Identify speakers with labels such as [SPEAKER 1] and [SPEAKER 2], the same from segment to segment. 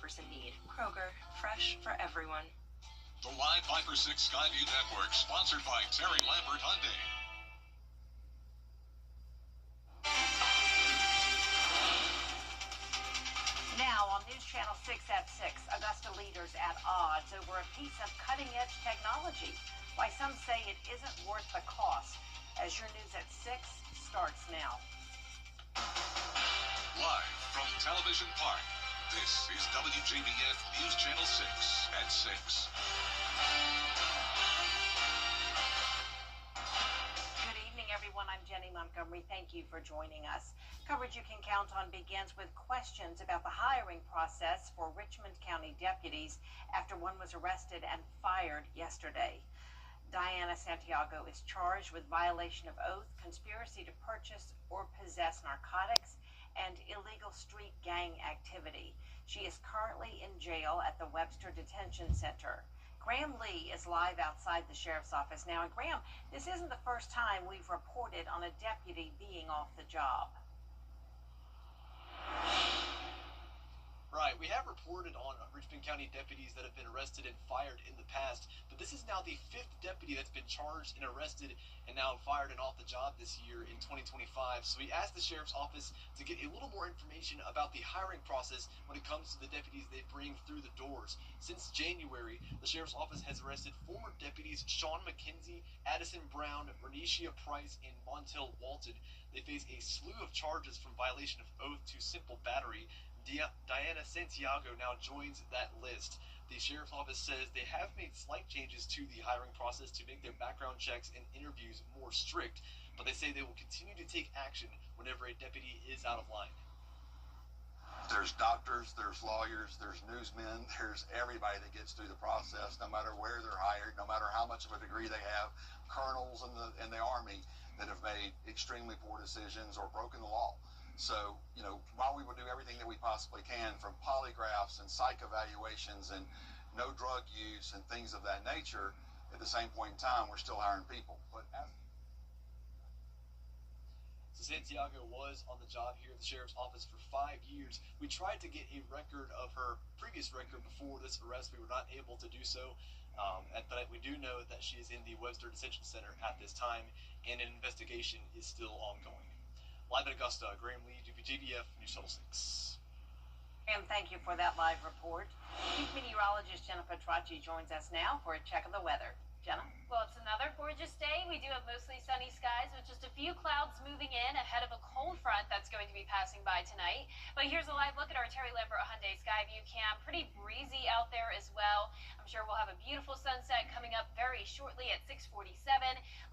[SPEAKER 1] shoppers in need. Kroger, fresh for everyone.
[SPEAKER 2] The Live 5 for 6 Skyview Network, sponsored by Terry Lambert Hyundai.
[SPEAKER 3] Now on News Channel 6 at 6, Augusta leaders at odds over a piece of cutting-edge technology. Why some say it isn't worth the cost. As your News at 6 starts now.
[SPEAKER 2] Live from Television Park, this is WJBF News Channel 6 at 6.
[SPEAKER 3] Good evening, everyone. I'm Jenny Montgomery. Thank you for joining us. Coverage you can count on begins with questions about the hiring process for Richmond County deputies after one was arrested and fired yesterday. Diana Santiago is charged with violation of oath, conspiracy to purchase or possess narcotics, and illegal street gang activity. She is currently in jail at the Webster Detention Center. Graham Lee is live outside the sheriff's office now. And Graham, this isn't the first time we've reported on a deputy being off the job.
[SPEAKER 4] Right, we have reported on Richmond County deputies that have been arrested and fired in the past, but this is now the 5th deputy that's been charged and arrested and now fired and off the job this year in 2025. So we asked the sheriff's office to get a little more information about the hiring process when it comes to the deputies they bring through the doors. Since January, the sheriff's office has arrested former deputies Sean McKenzie, Addison Brown, Bernicia Price, and Montel Walton. They face a slew of charges from violation of oath to simple battery. Diana Santiago now joins that list. The sheriff's office says they have made slight changes to the hiring process to make their background checks and interviews more strict, but they say they will continue to take action whenever a deputy is out of line.
[SPEAKER 5] There's doctors, there's lawyers, there's newsmen, there's everybody that gets through the process, no matter where they're hired, no matter how much of a degree they have, colonels in the Army that have made extremely poor decisions or broken the law. So, while we will do everything that we possibly can, from polygraphs and psych evaluations and no drug use and things of that nature, at the same point in time, we're still hiring people.
[SPEAKER 4] So Santiago was on the job here at the sheriff's office for 5 years. We tried to get a record of her previous record before this arrest. We were not able to do so, but we do know that she is in the Webster Detention Center at this time, and an investigation is still ongoing. Live in Augusta, Graham Lee, WJBF News Channel 6.
[SPEAKER 3] Graham, thank you for that live report. Chief meteorologist Jenna Petracci joins us now for a check of the weather. Jenna?
[SPEAKER 6] Well, it's another gorgeous day. We do have mostly sunny skies with just a few clouds moving in ahead of a cold front that's going to be passing by tonight. But here's a live look at our Terry Lambert Hyundai Skyview cam. Pretty breezy out there as well. I'm sure we'll have a beautiful sunset coming up very shortly at 6:47.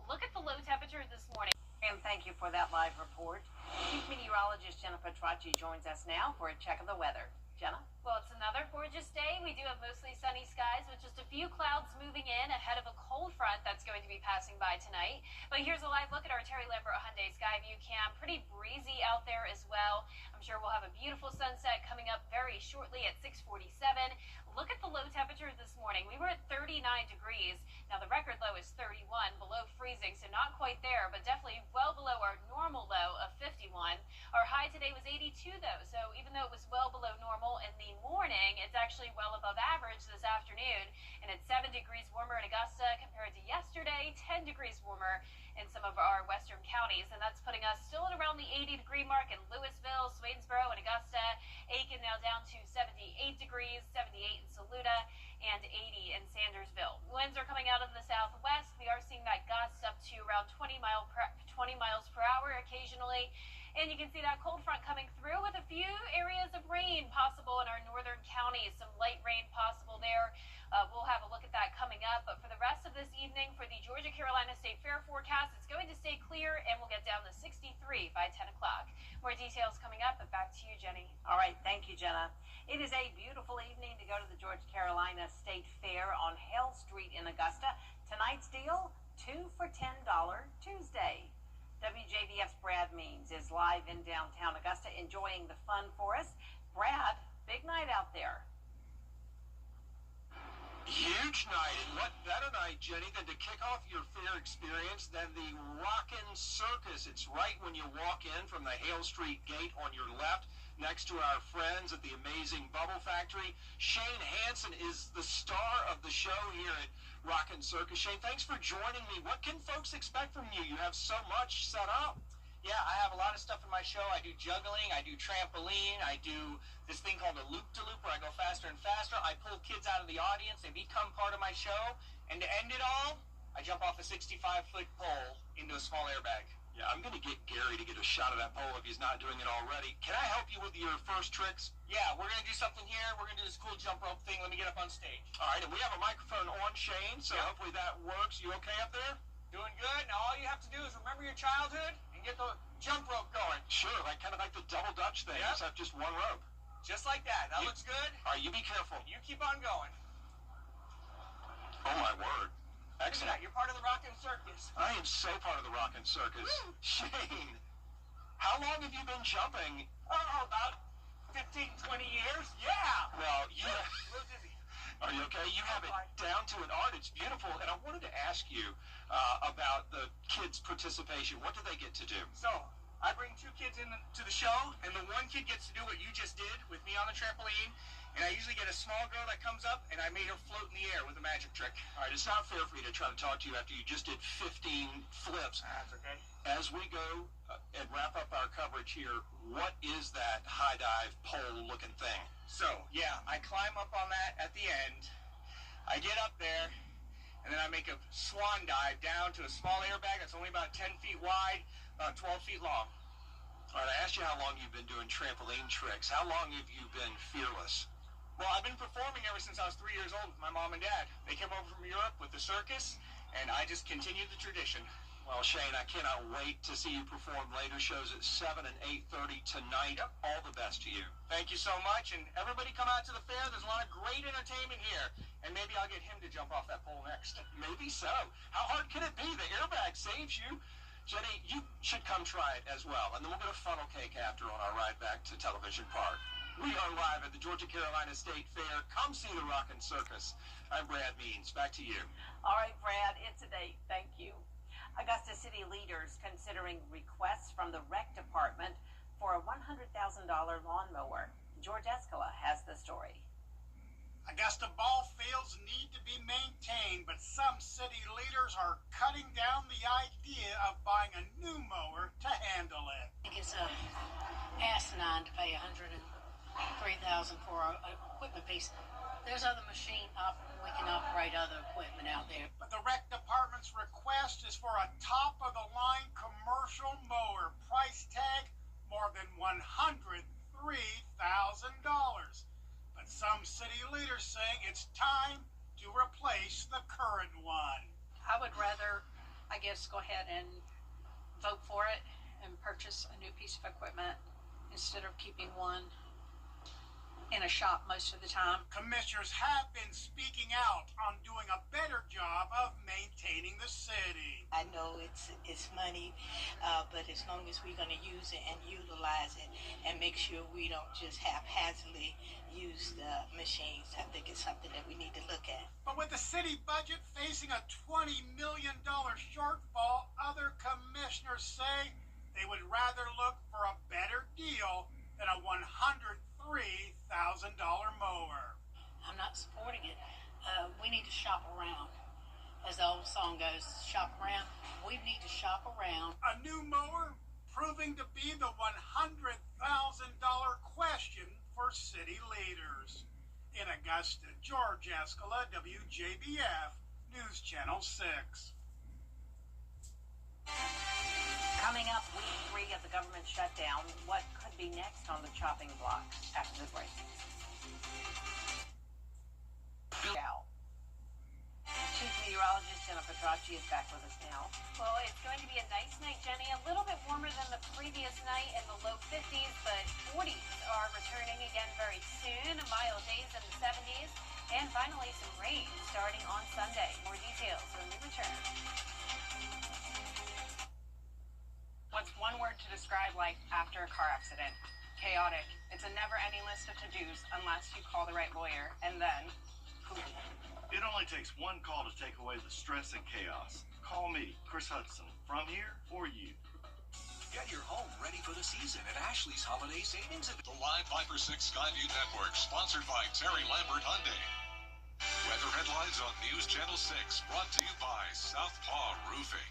[SPEAKER 6] Look at the low temperature this morning.
[SPEAKER 3] Graham, thank you for that live report. Chief meteorologist Jenna Petracci joins us now for a check of the weather. Jenna?
[SPEAKER 6] Well, it's another gorgeous day. We do have mostly sunny skies with just a few clouds moving in ahead of a cold front that's going to be passing by tonight. But here's a live look at our Terry Lambert Hyundai Skyview cam. Pretty breezy out there as well. I'm sure we'll have a beautiful sunset coming up very shortly at 6:47. Look at the low temperature this morning. We were at 39 degrees. Now the record low is 31, below freezing, so not quite there, but definitely well below our normal low of 51. Our high today was 82 though, so even though it was well below normal in the morning, it's actually well above average this afternoon, and it's 7 degrees warmer in Augusta compared to yesterday, 10 degrees warmer in some of our western counties, and that's putting us still at around the 80-degree mark in Louisville, Swainsboro, and Augusta. Aiken now down to 78 degrees, 78 in Saluda, and 80 in Sandersville. Winds are coming out of the southwest. We are seeing that gust up to around 20 miles per hour occasionally. And you can see that cold front coming through with a few areas of rain possible in our northern counties. Some light rain possible there. We'll have a look at that coming up. But for the rest of this evening, for the Georgia-Carolina State Fair forecast, it's going to stay clear and we'll get down to 63 by 10 o'clock. More details coming up, but back to you, Jenny.
[SPEAKER 3] All right, thank you, Jenna. It is a beautiful evening to go to the Georgia-Carolina State Fair on Hale Street in Augusta. Tonight's deal, 2 for $10 Tuesday. WJBF's Brad Means is live in downtown Augusta enjoying the fun for us. Brad, big night out there.
[SPEAKER 7] Huge night, and what better night, Jenny, than to kick off your fair experience than the Rockin' Circus. It's right when you walk in from the Hale Street gate on your left. next to our friends at the amazing Bubble Factory. Shane Hansen is the star of the show here at Rockin' Circus. Shane, thanks for joining me. What can folks expect from you? You have so much set up.
[SPEAKER 8] Yeah, I have a lot of stuff in my show. I do juggling, I do trampoline, I do this thing called a loop-de-loop where I go faster and faster. I pull kids out of the audience. They become part of my show. And to end it all, I jump off a 65-foot pole into a small airbag.
[SPEAKER 7] Yeah, I'm going to get Gary to get a shot of that pole if he's not doing it already. Can I help you with your first tricks?
[SPEAKER 8] Yeah, we're going to do something here. We're going to do this cool jump rope thing. Let me get up on stage.
[SPEAKER 7] All right, and we have a microphone on Shane, so hopefully that works. You okay up there?
[SPEAKER 8] Doing good. Now all you have to do is remember your childhood and get the jump rope going.
[SPEAKER 7] Sure, kind of like the double Dutch thing, except just one rope.
[SPEAKER 8] Just like that. That looks good.
[SPEAKER 7] All right, you be careful.
[SPEAKER 8] You keep on going.
[SPEAKER 7] Oh, my word. Excellent.
[SPEAKER 8] You're part of the Rockin' Circus.
[SPEAKER 7] I am so part of the Rockin' Circus.
[SPEAKER 8] Woo!
[SPEAKER 7] Shane, how long have you been jumping?
[SPEAKER 8] Oh, about 15, 20 years. Yeah.
[SPEAKER 7] Well, you...
[SPEAKER 8] A little dizzy.
[SPEAKER 7] Are you okay? You have it down to an art. It's beautiful. And I wanted to ask you about the kids' participation. What do they get to do?
[SPEAKER 8] So, I bring two kids to the show, and the one kid gets to do what you just did with me on the trampoline. And I usually get a small girl that comes up, and I made her float in the air with a magic trick.
[SPEAKER 7] All right, it's not fair for me to try to talk to you after you just did 15 flips.
[SPEAKER 8] That's okay.
[SPEAKER 7] As we go and wrap up our coverage here, what is that high dive pole-looking thing?
[SPEAKER 8] So, yeah, I climb up on that at the end. I get up there, and then I make a swan dive down to a small airbag that's only about 10 feet wide, about 12 feet long.
[SPEAKER 7] All right, I asked you how long you've been doing trampoline tricks. How long have you been fearless?
[SPEAKER 8] Well, I've been performing ever since I was 3 years old with my mom and dad. They came over from Europe with the circus, and I just continued the tradition.
[SPEAKER 7] Well, Shane, I cannot wait to see you perform later shows at 7 and 8:30 tonight.
[SPEAKER 8] Yep.
[SPEAKER 7] All the best to you.
[SPEAKER 8] Thank you so much, and everybody come out to the fair. There's a lot of great entertainment here, and maybe I'll get him to jump off that pole next.
[SPEAKER 7] Maybe so. How hard can it be? The airbag saves you. Jenny, you should come try it as well, and then we'll get a funnel cake after on our ride back to Television Park. We are live at the Georgia-Carolina State Fair. Come see the Rockin' Circus. I'm Brad Means. Back to you.
[SPEAKER 3] All right, Brad, it's a date. Thank you. Augusta City leaders considering requests from the rec department for a $100,000 lawnmower. George Escala has the story.
[SPEAKER 9] Augusta ball fields need to be maintained, but some city leaders are cutting down the idea of buying a new mower to handle it.
[SPEAKER 10] I think it's asinine to pay $103,000 for an equipment piece. There's other we can operate other equipment out there.
[SPEAKER 9] But the rec department's request is for a top-of-the-line commercial mower. Price tag more than $103,000. But some city leaders saying it's time to replace the current one.
[SPEAKER 10] I would rather, I guess, go ahead and vote for it and purchase a new piece of equipment instead of keeping one in a shop most of the time.
[SPEAKER 9] Commissioners have been speaking out on doing a better job of maintaining the city.
[SPEAKER 11] I know it's money, but as long as we're going to use it and utilize it and make sure we don't just haphazardly use the machines, I think it's something that we need to look at.
[SPEAKER 9] But with the city budget facing a $20 million shortfall, other commissioners say they would rather look for a better deal than a $103,000 mower.
[SPEAKER 10] I'm not supporting it. We need to shop around. As the old song goes, shop around. We need to shop around.
[SPEAKER 9] A new mower proving to be the $100,000 question for city leaders. In Augusta, George Escala, WJBF, News Channel 6.
[SPEAKER 3] Coming up, week 3 of the government shutdown. What could be next on the chopping block after the break? Chief Meteorologist Jenna Petracci is back with us now.
[SPEAKER 6] Well, it's going to be a nice night, Jenny. A little bit warmer than the previous night in the low 50s, but 40s are returning again very soon. Mild days in the 70s. And finally, some rain starting on Sunday. More details when we return.
[SPEAKER 12] What's one word to describe life after a car accident? Chaotic. It's a never-ending list of to-dos unless you call the right lawyer, and then poof.
[SPEAKER 13] It only takes one call to take away the stress and chaos. Call me, Chris Hudson, from here for you.
[SPEAKER 2] Get your home ready for the season at Ashley's Holiday Savings Event. The live Viper 6 Skyview Network, sponsored by Terry Lambert Hyundai. Weather headlines on News Channel 6, brought to you by Southpaw Roofing.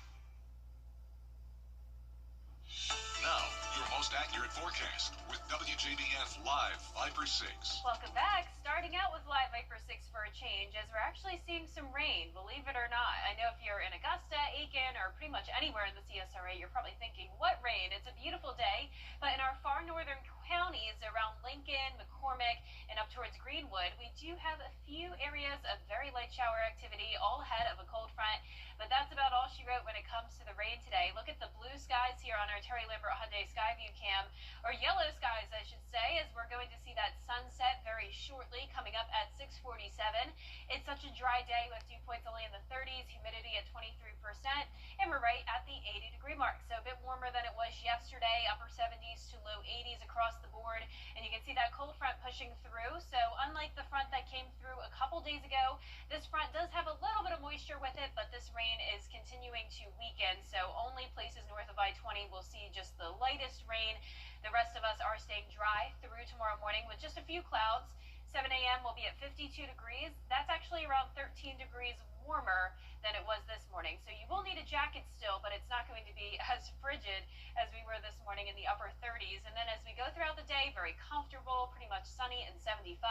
[SPEAKER 2] Now, your most accurate forecast with WJBF Live Viper 6.
[SPEAKER 6] Welcome back. Starting out with Live Viper 6 for a change, as we're actually seeing some rain, believe it or not. I know if you're in Augusta, Aiken, or pretty much anywhere in the CSRA, you're probably thinking, what rain? It's a beautiful day. But in our far northern counties around Lincoln, McCormick, and up towards Greenwood, we do have a few areas of very light shower activity, all ahead of a cold front. But that's about all she wrote when it comes to the rain today. Look at the blue skies here on our Terry Lambert Hyundai Skyview cam, or yellow skies, I should say, as we're going to see that sunset very shortly, coming up at 6:47. It's such a dry day with dew points only in the 30s, humidity at 23%, and we're right at the 80-degree mark. So a bit warmer than it was yesterday, upper 70s to low 80s across the board. And you can see that cold front pushing through. So unlike the front that came through a couple days ago, this front does have a little bit of moisture with it, but this rain is continuing to weaken. So only places north of I-20 will see just the lightest rain. The rest of us are staying dry through tomorrow morning with just a few clouds. 7 a.m. will be at 52 degrees. That's actually around 13 degrees warmer than it was this morning. So you will need a jacket still, but it's not going to be as frigid as we were this morning in the upper 30s. And then as we go throughout the day, very comfortable, pretty much sunny and 75.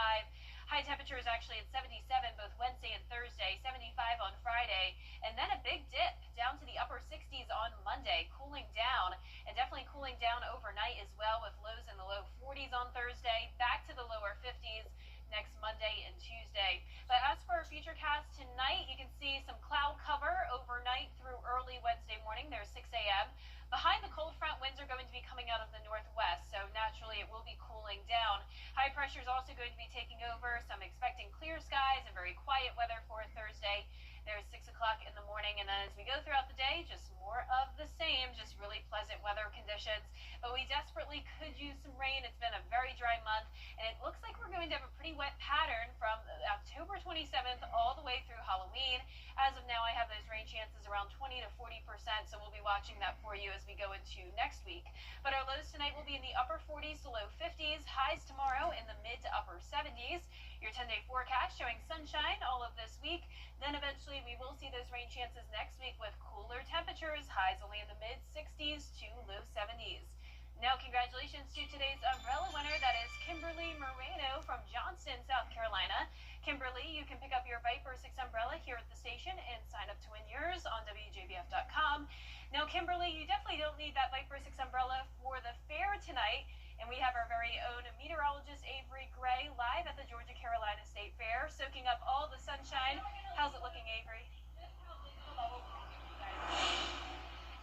[SPEAKER 6] High temperatures actually at 77 both Wednesday and Thursday, 75 on Friday, and then a big dip down to the upper 60s on Monday, cooling down, and definitely cooling down overnight as well, with lows in the low 40s on Thursday, back to the lower 50s next Monday and Tuesday. But as for our futurecast tonight, you can see some cloud cover overnight through early Wednesday morning. There's 6 a.m. Behind the cold front, winds are going to be coming out of the northwest, so naturally it will be cooling down. High pressure is also going to be taking over, so I'm expecting clear skies and very quiet weather for Thursday. There's 6 o'clock in the morning, and then as we go throughout the day, just more of the same, just really pleasant weather conditions. But we desperately could use some rain. It's been a very dry month, and it looks like we're going to have a pretty wet pattern from October 27th all the way through Halloween. As of now, I have those rain chances around 20 to 40%, so we'll be watching that for you as we go into next week. But our lows tonight will be in the upper 40s to low 50s, highs tomorrow in the mid to upper 70s. Your 10-day forecast showing sunshine all of this week. Then eventually we will see those rain chances next week with cooler temperatures, highs only in the mid 60s to low 70s. Now, congratulations to today's umbrella winner. That is Kimberly Moreno from Johnston, South Carolina. Kimberly, you can pick up your Viper 6 umbrella here at the station and sign up to win yours on WJBF.com. Now, Kimberly, you definitely don't need that Viper 6 umbrella for the fair tonight. And we have our very own meteorologist, Avery Gray, live at the Georgia-Carolina State Fair, soaking up all the sunshine. How's it looking, Avery?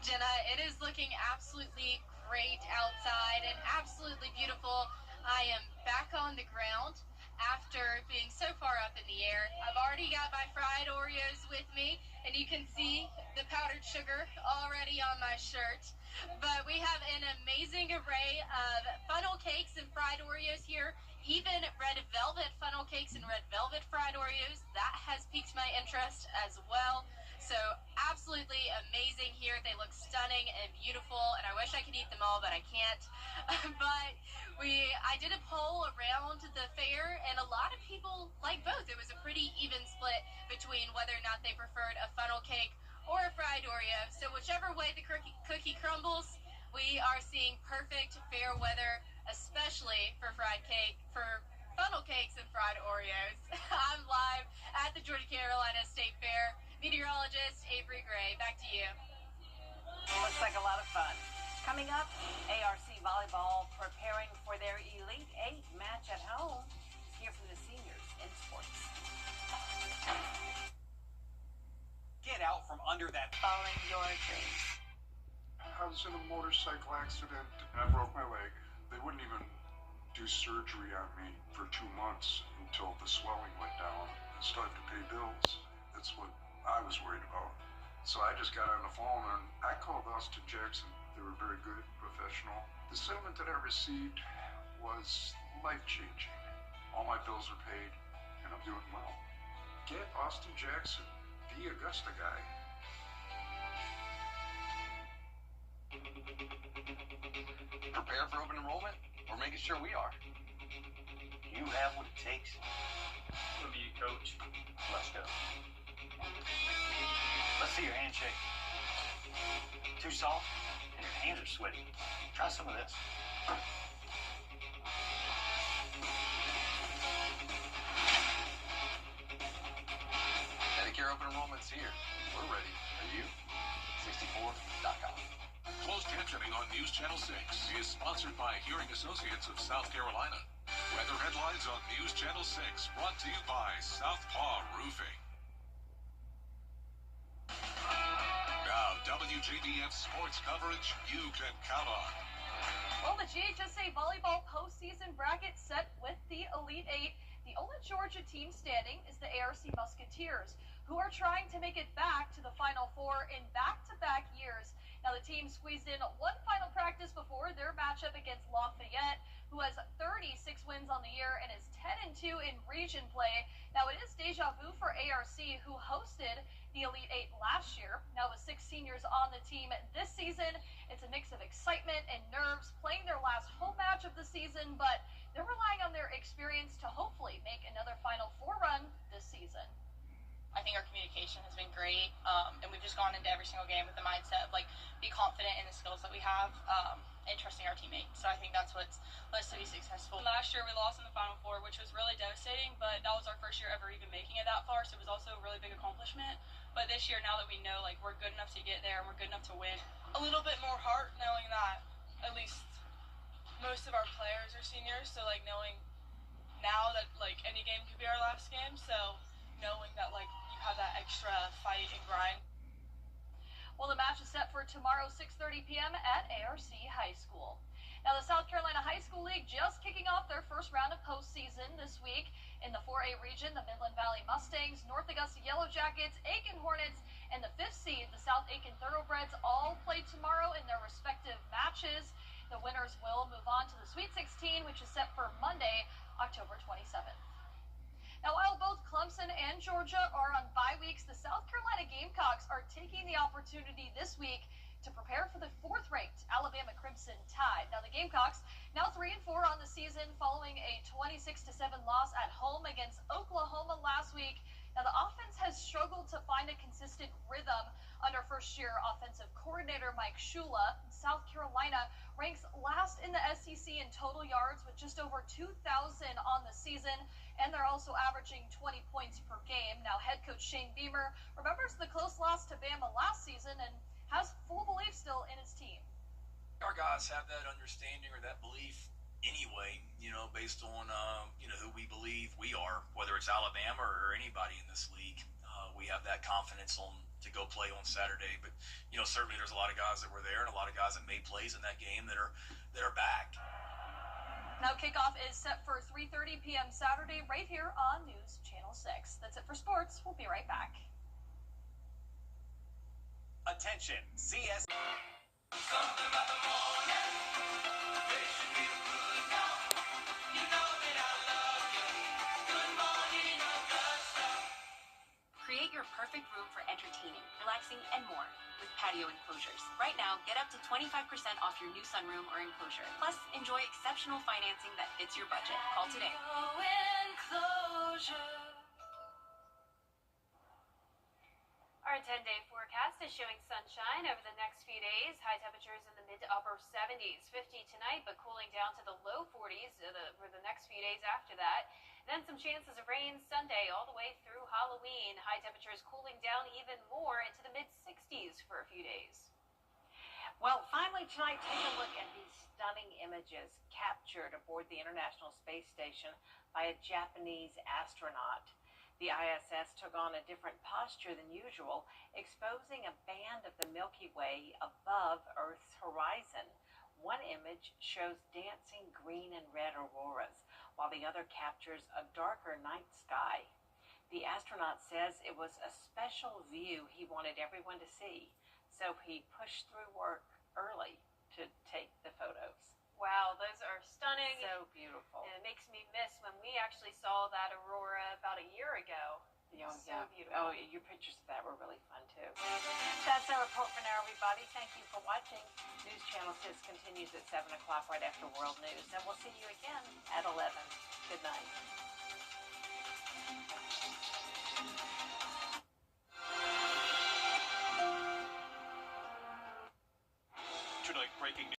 [SPEAKER 14] Jenna, it is looking absolutely great outside and absolutely beautiful. I am back on the ground after being so far up in the air. I've already got my fried Oreos with me, and you can see the powdered sugar already on my shirt. But we have an amazing array of funnel cakes and fried Oreos here, even red velvet funnel cakes and red velvet fried Oreos. That has piqued my interest as well. So absolutely amazing here. They look stunning and beautiful, and I wish I could eat them all, but I can't. But I did a poll around the fair, and a lot of people like both. It was a pretty even split between whether or not they preferred a funnel cake or a fried Oreo. So whichever way the cookie crumbles, we are seeing perfect fair weather, especially for funnel cakes and fried Oreos. I'm live at the Georgia-Carolina State Fair. Meteorologist Avery Gray, back to you.
[SPEAKER 3] Looks like a lot of fun. Coming up, ARC Volleyball preparing for their Elite 8 match at home. Hear from the seniors in sports.
[SPEAKER 8] Get out from under that.
[SPEAKER 3] Following your dreams.
[SPEAKER 15] I was in a motorcycle accident and I broke my leg. They wouldn't even do surgery on me for 2 months until the swelling went down and started to pay bills. That's what I was worried about. So I just got on the phone and I called Austin Jackson. They were very good, professional. The settlement that I received was life-changing. All my bills are paid and I'm doing well. Get Austin Jackson, the Augusta guy.
[SPEAKER 4] preparing for open enrollment, or making sure we are?
[SPEAKER 16] You have what it takes
[SPEAKER 17] to be a coach.
[SPEAKER 16] Let's go. Let's see your handshake. Too soft, and your hands are sweaty. Try some of this.
[SPEAKER 4] Medicare open enrollment's here. We're ready. Are you? 64.com.
[SPEAKER 2] Closed captioning on News Channel 6 is sponsored by Hearing Associates of South Carolina. Weather headlines on News Channel 6 brought to you by Southpaw Roofing. Now, WJBF sports coverage you can count on.
[SPEAKER 18] Well, the GHSA volleyball postseason bracket set with the Elite Eight. The only Georgia team standing is the ARC Musketeers, who are trying to make it back to the Final Four in back-to-back years. Now, the team squeezed in one final practice before their matchup against Lafayette, who has 36 wins on the year and is 10-2 in region play. Now, it is deja vu for ARC, who hosted the Elite Eight last year. Now, with 6 seniors on the team this season, it's a mix of excitement and nerves playing their last home match of the season, but they're relying on their experience to hopefully make another Final Four run this season.
[SPEAKER 19] I think our communication has been great, and we've just gone into every single game with the mindset of, like, be confident in the skills that we have and trusting our teammates. So I think that's what's led us to be successful.
[SPEAKER 20] Last year we lost in the Final Four, which was really devastating, but that was our first year ever even making it that far, so it was also a really big accomplishment. But this year, now that we know, like, we're good enough to get there and we're good enough to win,
[SPEAKER 19] A little bit more heart knowing that at least most of our players are seniors, so, like, knowing now that, like, any game could be our last game, so knowing that, like, you have that extra fight and grind.
[SPEAKER 18] Well, the match is set for tomorrow, 6:30 p.m. at ARC High School. Now, the South Carolina High School League just kicking off their first round of postseason this week. In the 4A region, the Midland Valley Mustangs, North Augusta Yellow Jackets, Aiken Hornets, and the 5th seed, the South Aiken Thoroughbreds, all play tomorrow in their respective matches. The winners will move on to the Sweet 16, which is set for Monday, October 27th. Now, while both Clemson and Georgia are on bye weeks, the South Carolina Gamecocks are taking the opportunity this week to prepare for the 4th-ranked Alabama Crimson Tide. Now, the Gamecocks now 3-4 on the season following a 26-7 loss at home against Oklahoma last week. Now, the offense has struggled to find a consistent rhythm under first-year offensive coordinator Mike Shula. South Carolina ranks last in the SEC in total yards with just over 2,000 on the season, and they're also averaging 20 points per game. Now, head coach Shane Beamer remembers the close loss to Bama last season and has full belief still in his team.
[SPEAKER 21] Our guys have that understanding or that belief anyway, you know, based on, who we believe we are, whether it's Alabama or anybody in this league. We have that confidence to go play on Saturday. But, certainly there's a lot of guys that were there and a lot of guys that made plays in that game that are back.
[SPEAKER 18] Now, kickoff is set for 3:30 p.m. Saturday right here on News Channel 6. That's it for sports. We'll be right back.
[SPEAKER 22] Attention, CS.
[SPEAKER 23] Create your perfect room for entertaining, relaxing, and more with patio enclosures. Right now, get up to 25% off your new sunroom or enclosure. Plus, enjoy exceptional financing that fits your budget. Call today.
[SPEAKER 6] Our 10-day forecast is showing sunshine over the next few days. High temperatures in the mid to upper 70s. 50 tonight, but cooling down to the low 40s for the next few days after that. Then some chances of rain Sunday all the way through Halloween. High temperatures cooling down even more into the mid-60s for a few days.
[SPEAKER 3] Well, finally tonight, take a look at these stunning images captured aboard the International Space Station by a Japanese astronaut. The ISS took on a different posture than usual, exposing a band of the Milky Way above Earth's horizon. One image shows dancing green and red auroras, while the other captures a darker night sky. The astronaut says it was a special view he wanted everyone to see, so he pushed through work early to take the photos.
[SPEAKER 6] Wow, those are stunning.
[SPEAKER 3] So beautiful.
[SPEAKER 6] And it makes me miss when we actually saw that aurora about a year ago.
[SPEAKER 3] Oh,
[SPEAKER 6] So
[SPEAKER 3] yeah.
[SPEAKER 6] beautiful.
[SPEAKER 3] Oh, your pictures of that were really fun, too. That's our report for now, everybody. Thank you for watching. News Channel 6 continues at 7 o'clock right after World News. And we'll see you again at 11. Good night.
[SPEAKER 2] Tonight, breaking news.